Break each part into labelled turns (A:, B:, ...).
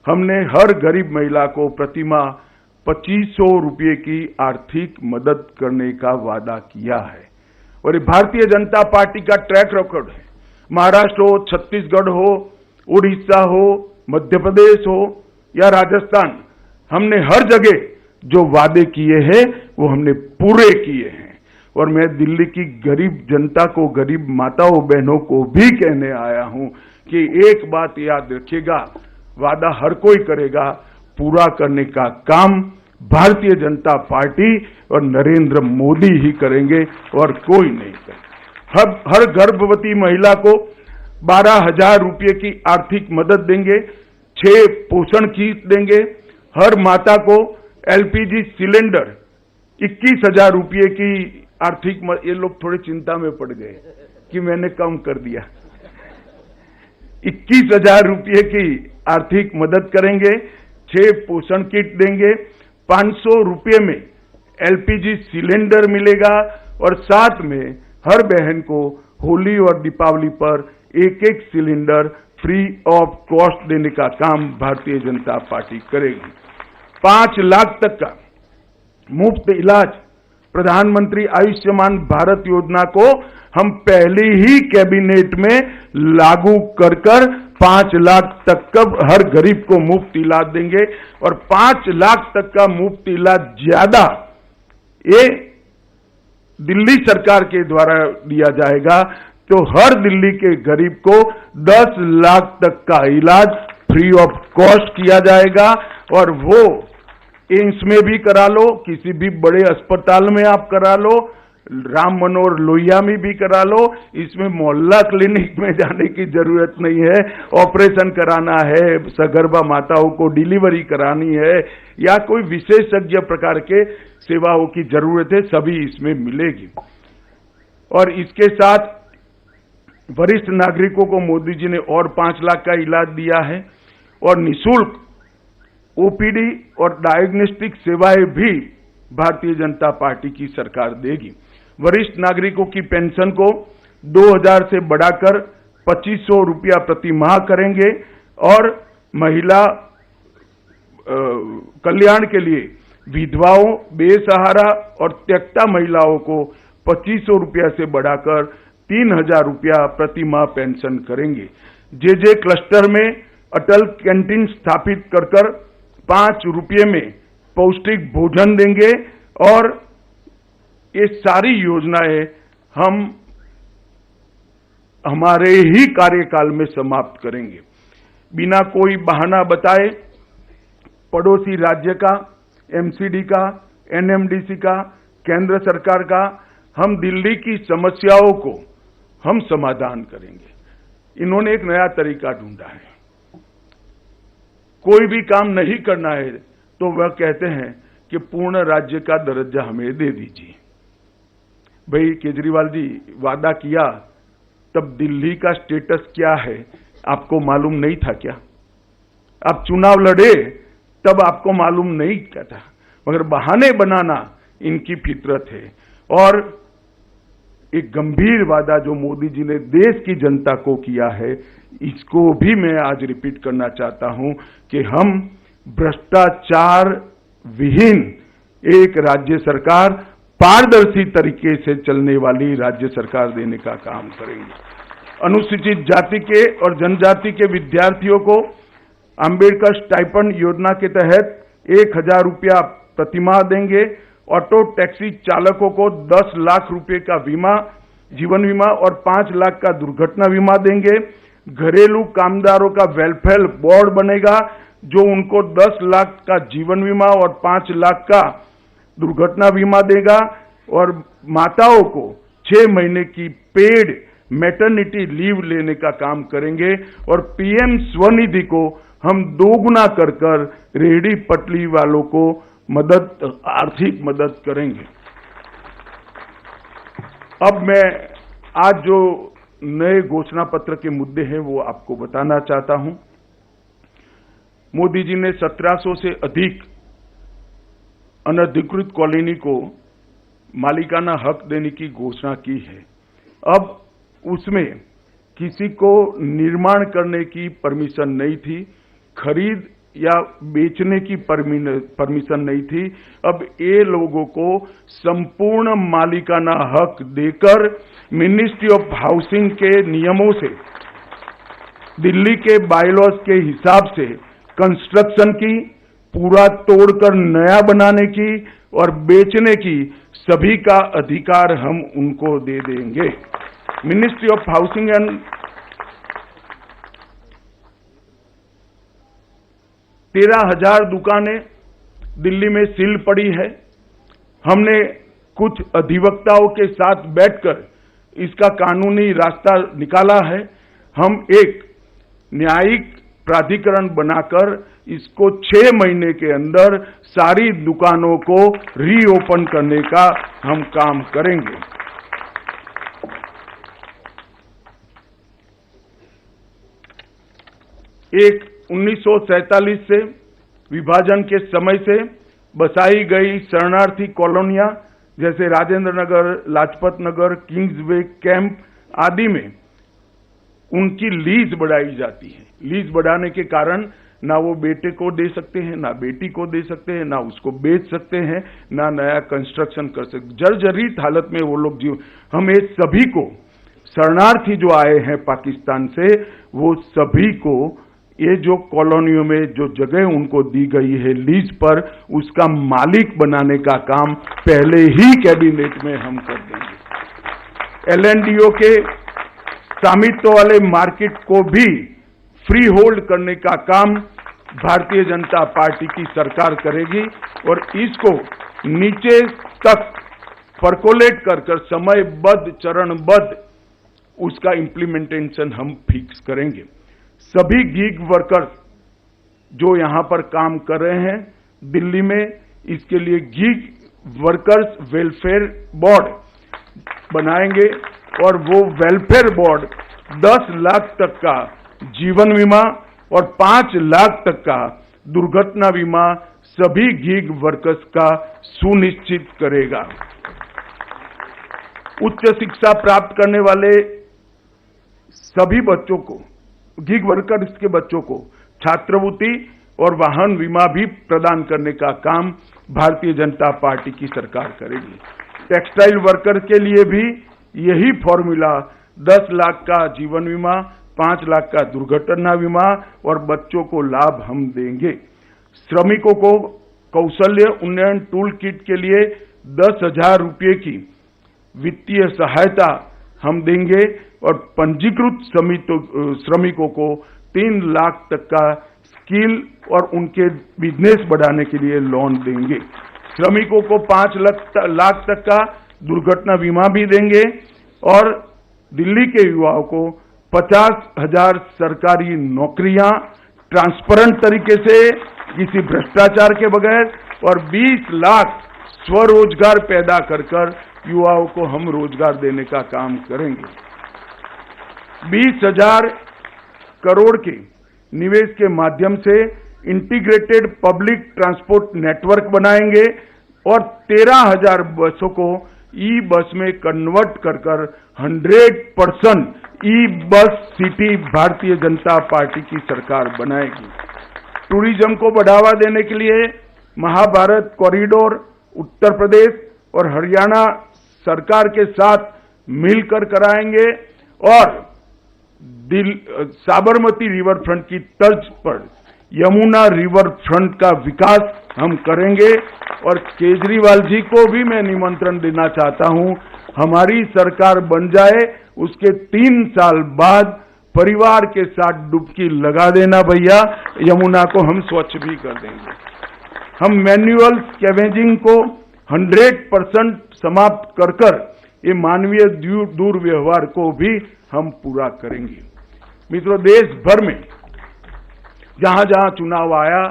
A: हमने हर गरीब महिला को प्रतिमाह 2500 रुपये की आर्थिक मदद करने का वादा किया है और ये भारतीय जनता पार्टी का ट्रैक रिकॉर्ड है। महाराष्ट्र हो, छत्तीसगढ़ हो, उड़ीसा हो, मध्य प्रदेश हो या राजस्थान, हमने हर जगह जो वादे किए हैं वो हमने पूरे किए हैं। और मैं दिल्ली की गरीब जनता को, गरीब माताओं बहनों को भी कहने आया हूं कि एक बात याद रखिएगा, वादा हर कोई करेगा, पूरा करने का काम भारतीय जनता पार्टी और नरेंद्र मोदी ही करेंगे और कोई नहीं करेगा। हर गर्भवती महिला को 12,000 रुपये की आर्थिक मदद देंगे, 6 पोषण किट देंगे, हर माता को एलपीजी सिलेंडर 21,000 रुपये की आर्थिक ये लोग थोड़े चिंता में पड़ गए कि मैंने कम कर दिया। 21,000 रुपये की आर्थिक मदद करेंगे, 6 पोषण किट देंगे, 500 रुपये में एलपीजी सिलेंडर मिलेगा और साथ में हर बहन को होली और दीपावली पर एक सिलेंडर फ्री ऑफ कॉस्ट देने का काम भारतीय जनता पार्टी करेगी। 5 लाख तक का मुफ्त इलाज, प्रधानमंत्री आयुष्मान भारत योजना को हम पहले ही कैबिनेट में लागू कर 5 लाख तक का हर गरीब को मुफ्त इलाज देंगे और 5 लाख तक का मुफ्त इलाज ज्यादा ये दिल्ली सरकार के द्वारा दिया जाएगा। तो हर दिल्ली के गरीब को 10 लाख तक का इलाज फ्री ऑफ कॉस्ट किया जाएगा और वो एम्स में भी करा लो, किसी भी बड़े अस्पताल में आप करा लो, राम मनोहर लोहिया में भी करा लो। इसमें मोहल्ला क्लिनिक में जाने की जरूरत नहीं है। ऑपरेशन कराना है, सगर्भा माताओं को डिलीवरी करानी है या कोई विशेषज्ञ प्रकार के सेवाओं की जरूरत है, सभी इसमें मिलेगी। और इसके साथ वरिष्ठ नागरिकों को मोदी जी ने और 5 लाख का इलाज दिया है और निःशुल्क ओपीडी और डायग्नोस्टिक सेवाएं भी भारतीय जनता पार्टी की सरकार देगी। वरिष्ठ नागरिकों की पेंशन को 2,000 से बढ़ाकर 2,500 रुपया प्रति माह करेंगे और महिला कल्याण के लिए विधवाओं, बेसहारा और त्यक्ता महिलाओं को 2,500 रुपया से बढ़ाकर 3,000 रुपया प्रति माह पेंशन करेंगे। जे क्लस्टर में अटल कैंटीन स्थापित कर 5 रुपये में पौष्टिक भोजन देंगे और ये सारी योजनाएं हम हमारे ही कार्यकाल में समाप्त करेंगे। बिना कोई बहाना बताए पड़ोसी राज्य का, एमसीडी का, एनएमडीसी का, केंद्र सरकार का, हम दिल्ली की समस्याओं को हम समाधान करेंगे। इन्होंने एक नया तरीका ढूंढा है, कोई भी काम नहीं करना है तो वह कहते हैं कि पूर्ण राज्य का दर्जा हमें दे दीजिए। भाई केजरीवाल जी, वादा किया तब दिल्ली का स्टेटस क्या है आपको मालूम नहीं था क्या? आप चुनाव लड़े तब आपको मालूम नहीं क्या था? मगर बहाने बनाना इनकी फितरत है। और एक गंभीर वादा जो मोदी जी ने देश की जनता को किया है, इसको भी मैं आज रिपीट करना चाहता हूं कि हम भ्रष्टाचार विहीन एक राज्य सरकार, पारदर्शी तरीके से चलने वाली राज्य सरकार देने का काम करेंगे। अनुसूचित जाति के और जनजाति के विद्यार्थियों को अंबेडकर स्टाइपेंड योजना के तहत 1,000 रुपया प्रतिमाह देंगे। ऑटो टैक्सी चालकों को 10 लाख रुपए का बीमा, जीवन बीमा और 5 लाख का दुर्घटना बीमा देंगे। घरेलू कामदारों का वेलफेयर बोर्ड बनेगा जो उनको 10 लाख का जीवन बीमा और 5 लाख का दुर्घटना बीमा देगा और माताओं को 6 महीने की पेड मैटरनिटी लीव लेने का काम करेंगे और पीएम स्वनिधि को हम दोगुना कर रेहड़ी पटरी वालों को मदद, आर्थिक मदद करेंगे। अब मैं आज जो नए घोषणा पत्र के मुद्दे हैं वो आपको बताना चाहता हूं। मोदी जी ने 1700 से अधिक अनधिकृत कॉलोनी को मालिकाना हक देने की घोषणा की है। अब उसमें किसी को निर्माण करने की परमिशन नहीं थी, खरीद या बेचने की परमिशन नहीं थी। अब ये लोगों को संपूर्ण मालिकाना हक देकर मिनिस्ट्री ऑफ हाउसिंग के नियमों से, दिल्ली के बायलॉज के हिसाब से कंस्ट्रक्शन की, पूरा तोड़कर नया बनाने की और बेचने की सभी का अधिकार हम उनको दे देंगे। मिनिस्ट्री ऑफ हाउसिंग एंड 13,000 दुकानें दिल्ली में सील पड़ी है। हमने कुछ अधिवक्ताओं के साथ बैठकर इसका कानूनी रास्ता निकाला है। हम एक न्यायिक प्राधिकरण बनाकर इसको 6 महीने के अंदर सारी दुकानों को रीओपन करने का हम काम करेंगे। एक 1947 से विभाजन के समय से बसाई गई शरणार्थी कॉलोनियां जैसे राजेंद्र नगर, लाजपत नगर, किंग्सवे कैंप आदि में उनकी लीज बढ़ाई जाती है। लीज बढ़ाने के कारण ना वो बेटे को दे सकते हैं, ना बेटी को दे सकते हैं, ना उसको बेच सकते हैं, ना नया कंस्ट्रक्शन कर सकते। जर्जरित हालत में वो लोग जीव। हम ये सभी को, शरणार्थी जो आए हैं पाकिस्तान से, वो सभी को ये जो कॉलोनियों में जो जगह उनको दी गई है लीज पर, उसका मालिक बनाने का काम पहले ही कैबिनेट में हम कर देंगे। LNDO के स्वामित्व वाले मार्केट को भी फ्री होल्ड करने का काम भारतीय जनता पार्टी की सरकार करेगी और इसको नीचे तक परकोलेट कर समयबद्ध, चरणबद्ध उसका इम्प्लीमेंटेशन हम फिक्स करेंगे। सभी गीग वर्कर्स जो यहां पर काम कर रहे हैं दिल्ली में, इसके लिए गीग वर्कर्स वेलफेयर बोर्ड बनाएंगे और वो वेलफेयर बोर्ड 10 लाख तक का जीवन बीमा और 5 लाख तक का दुर्घटना बीमा सभी गीग वर्कर्स का सुनिश्चित करेगा। उच्च शिक्षा प्राप्त करने वाले सभी बच्चों को, गीग वर्कर्स के बच्चों को छात्रवृत्ति और वाहन बीमा भी प्रदान करने का काम भारतीय जनता पार्टी की सरकार करेगी। टेक्सटाइल वर्कर के लिए भी यही फॉर्मूला 10 लाख का जीवन बीमा, 5 लाख का दुर्घटना बीमा और बच्चों को लाभ हम देंगे। श्रमिकों को कौशल्य उन्नयन टूल किट के लिए 10,000 रुपये की वित्तीय सहायता हम देंगे और पंजीकृत श्रमिकों को 3 लाख तक का स्किल और उनके बिजनेस बढ़ाने के लिए लोन देंगे। श्रमिकों को 5 लाख तक का दुर्घटना बीमा भी देंगे और दिल्ली के युवाओं को 50,000 सरकारी नौकरियां ट्रांसपेरेंट तरीके से, किसी भ्रष्टाचार के बगैर और 20 लाख स्वरोजगार पैदा कर युवाओं को हम रोजगार देने का काम करेंगे। 20,000 करोड़ के निवेश के माध्यम से इंटीग्रेटेड पब्लिक ट्रांसपोर्ट नेटवर्क बनाएंगे और 13,000 बसों को ई बस में कन्वर्ट कर 100% ई bus city Bharatiya Janata party की सरकार बनाएगी। टूरिज्म को बढ़ावा देने के लिए महाभारत कॉरिडोर उत्तर प्रदेश और हरियाणा सरकार के साथ मिलकर कराएंगे और साबरमती रिवर फ्रंट की तर्ज पर यमुना रिवर फ्रंट का विकास हम करेंगे। और केजरीवाल जी को भी मैं निमंत्रण देना चाहता हूं, हमारी सरकार बन जाए उसके 3 साल बाद परिवार के साथ डुबकी लगा देना भैया, यमुना को हम स्वच्छ भी कर देंगे। हम मैन्युअल स्कैवेजिंग को 100% समाप्त कर ये मानवीय दुर्व्यवहार को भी हम पूरा करेंगे। मित्रों, देश भर में जहां जहां चुनाव आया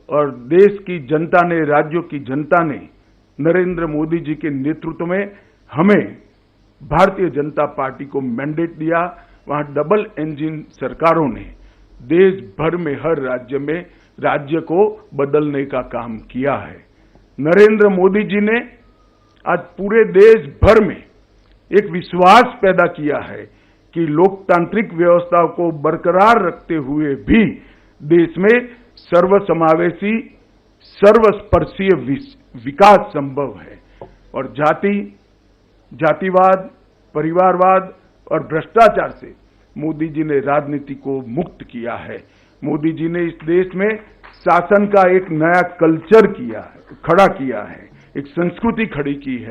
A: और देश की जनता ने, राज्यों की जनता ने नरेंद्र मोदी जी के नेतृत्व में हमें भारतीय जनता पार्टी को मैंडेट दिया, वहां डबल इंजन सरकारों ने देश भर में हर राज्य में राज्य को बदलने का काम किया है। नरेंद्र मोदी जी ने आज पूरे देश भर में एक विश्वास पैदा किया है कि लोकतांत्रिक व्यवस्था को बरकरार रखते हुए भी देश में सर्वसमावेशी सर्वस्पर्शीय विकास संभव है। और जातिवाद, परिवारवाद और भ्रष्टाचार से मोदी जी ने राजनीति को मुक्त किया है। मोदी जी ने इस देश में शासन का एक नया कल्चर खड़ा किया है, एक संस्कृति खड़ी की है।